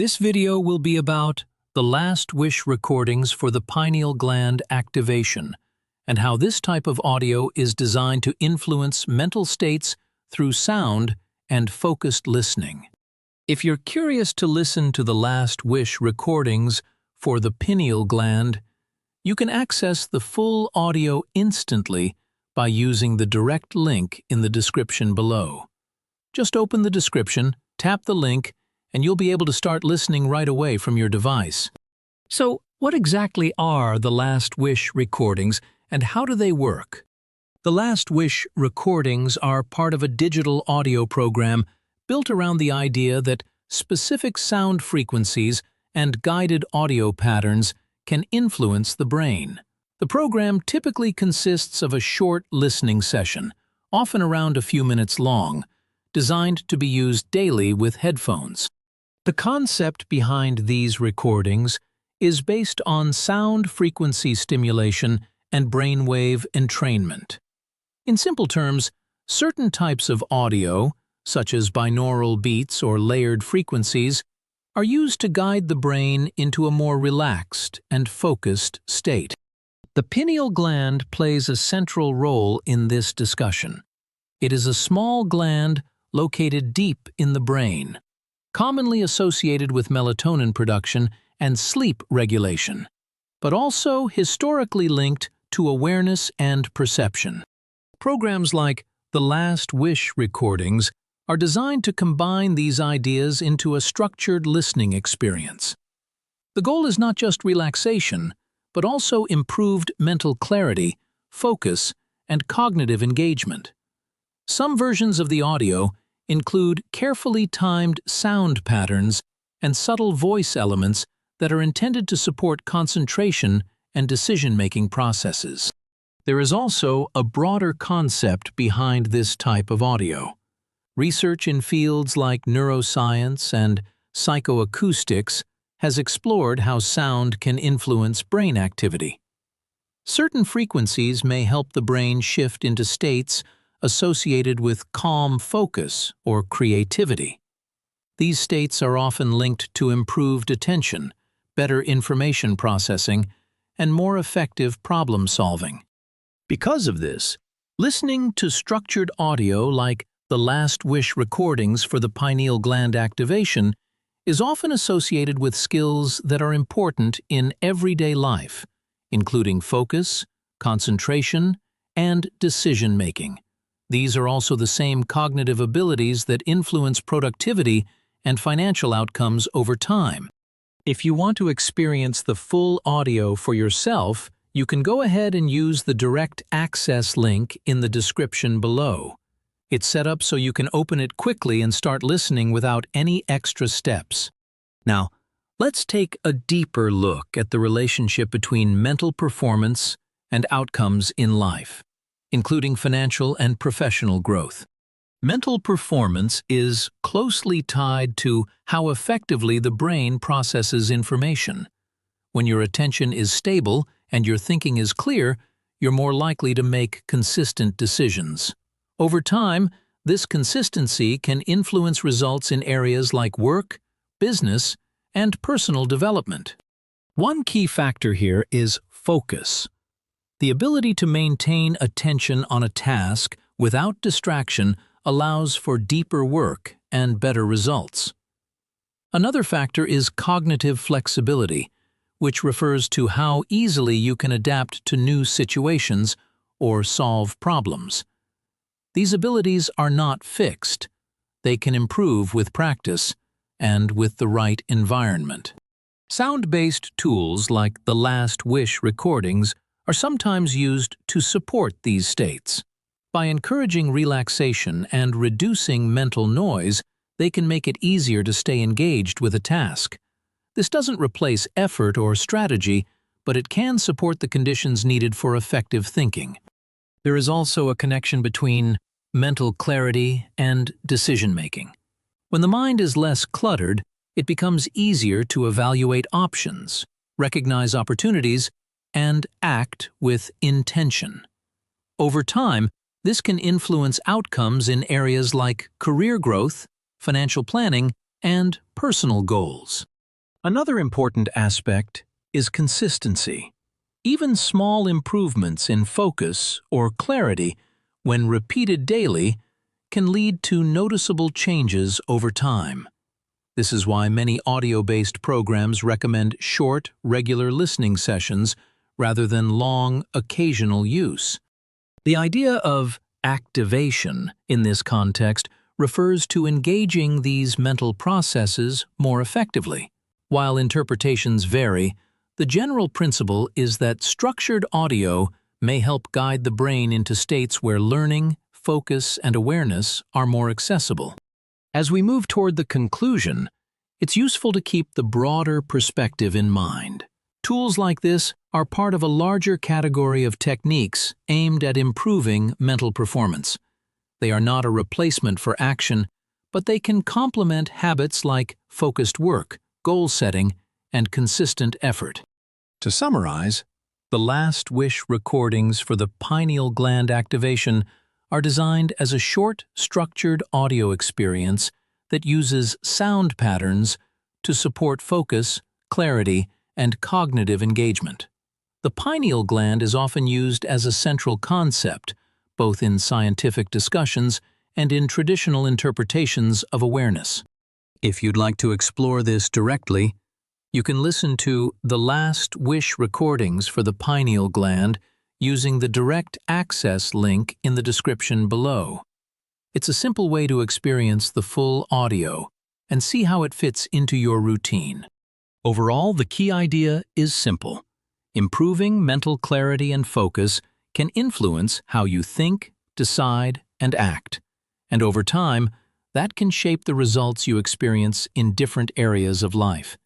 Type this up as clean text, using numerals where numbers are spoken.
This video will be about the last wish recordings for the pineal gland activation and how this type of audio is designed to influence mental states through sound and focused listening. If you're curious to listen to the last wish recordings for the pineal gland, you can access the full audio instantly by using the direct link in the description below. Just open the description, tap the link, and you'll be able to start listening right away from your device. So, what exactly are the last wish recordings and how do they work? The last wish recordings are part of a digital audio program built around the idea that specific sound frequencies and guided audio patterns can influence the brain. The program typically consists of a short listening session, often around a few minutes long, designed to be used daily with headphones. The concept behind these recordings is based on sound frequency stimulation and brainwave entrainment. In simple terms, certain types of audio, such as binaural beats or layered frequencies, are used to guide the brain into a more relaxed and focused state. The pineal gland plays a central role in this discussion. It is a small gland located deep in the brain, commonly associated with melatonin production and sleep regulation, but also historically linked to awareness and perception. Programs like the Last Wish recordings are designed to combine these ideas into a structured listening experience. The goal is not just relaxation, but also improved mental clarity, focus, and cognitive engagement. Some versions of the audio include carefully timed sound patterns and subtle voice elements that are intended to support concentration and decision-making processes. There is also a broader concept behind this type of audio. Research in fields like neuroscience and psychoacoustics has explored how sound can influence brain activity. Certain frequencies may help the brain shift into states associated with calm focus or creativity. These states are often linked to improved attention, better information processing, and more effective problem solving. Because of this, listening to structured audio like the Last Wish recordings for the pineal gland activation is often associated with skills that are important in everyday life, including focus, concentration, and decision-making. These are also the same cognitive abilities that influence productivity and financial outcomes over time. If you want to experience the full audio for yourself, you can go ahead and use the direct access link in the description below. It's set up so you can open it quickly and start listening without any extra steps. Now, let's take a deeper look at the relationship between mental performance and outcomes in life, including financial and professional growth. Mental performance is closely tied to how effectively the brain processes information. When your attention is stable and your thinking is clear, you're more likely to make consistent decisions. Over time, this consistency can influence results in areas like work, business, and personal development. One key factor here is focus. The ability to maintain attention on a task without distraction allows for deeper work and better results. Another factor is cognitive flexibility, which refers to how easily you can adapt to new situations or solve problems. These abilities are not fixed. They can improve with practice and with the right environment. Sound-based tools like the Last Wish recordings are sometimes used to support these states. By encouraging relaxation and reducing mental noise, they can make it easier to stay engaged with a task. This doesn't replace effort or strategy, but it can support the conditions needed for effective thinking. There is also a connection between mental clarity and decision-making. When the mind is less cluttered, it becomes easier to evaluate options, recognize opportunities, and act with intention. Over time, this can influence outcomes in areas like career growth, financial planning, and personal goals. Another important aspect is consistency. Even small improvements in focus or clarity, when repeated daily, can lead to noticeable changes over time. This is why many audio-based programs recommend short, regular listening sessions rather than long, occasional use. The idea of activation in this context refers to engaging these mental processes more effectively. While interpretations vary, the general principle is that structured audio may help guide the brain into states where learning, focus, and awareness are more accessible. As we move toward the conclusion, it's useful to keep the broader perspective in mind. Tools like this are part of a larger category of techniques aimed at improving mental performance. They are not a replacement for action, but they can complement habits like focused work, goal setting, and consistent effort. To summarize, the last wish recordings for the pineal gland activation are designed as a short, structured audio experience that uses sound patterns to support focus, clarity, and cognitive engagement. The pineal gland is often used as a central concept, both in scientific discussions and in traditional interpretations of awareness. If you'd like to explore this directly, you can listen to the last wish recordings for the pineal gland using the direct access link in the description below. It's a simple way to experience the full audio and see how it fits into your routine. Overall, the key idea is simple. Improving mental clarity and focus can influence how you think, decide, and act. And over time, that can shape the results you experience in different areas of life.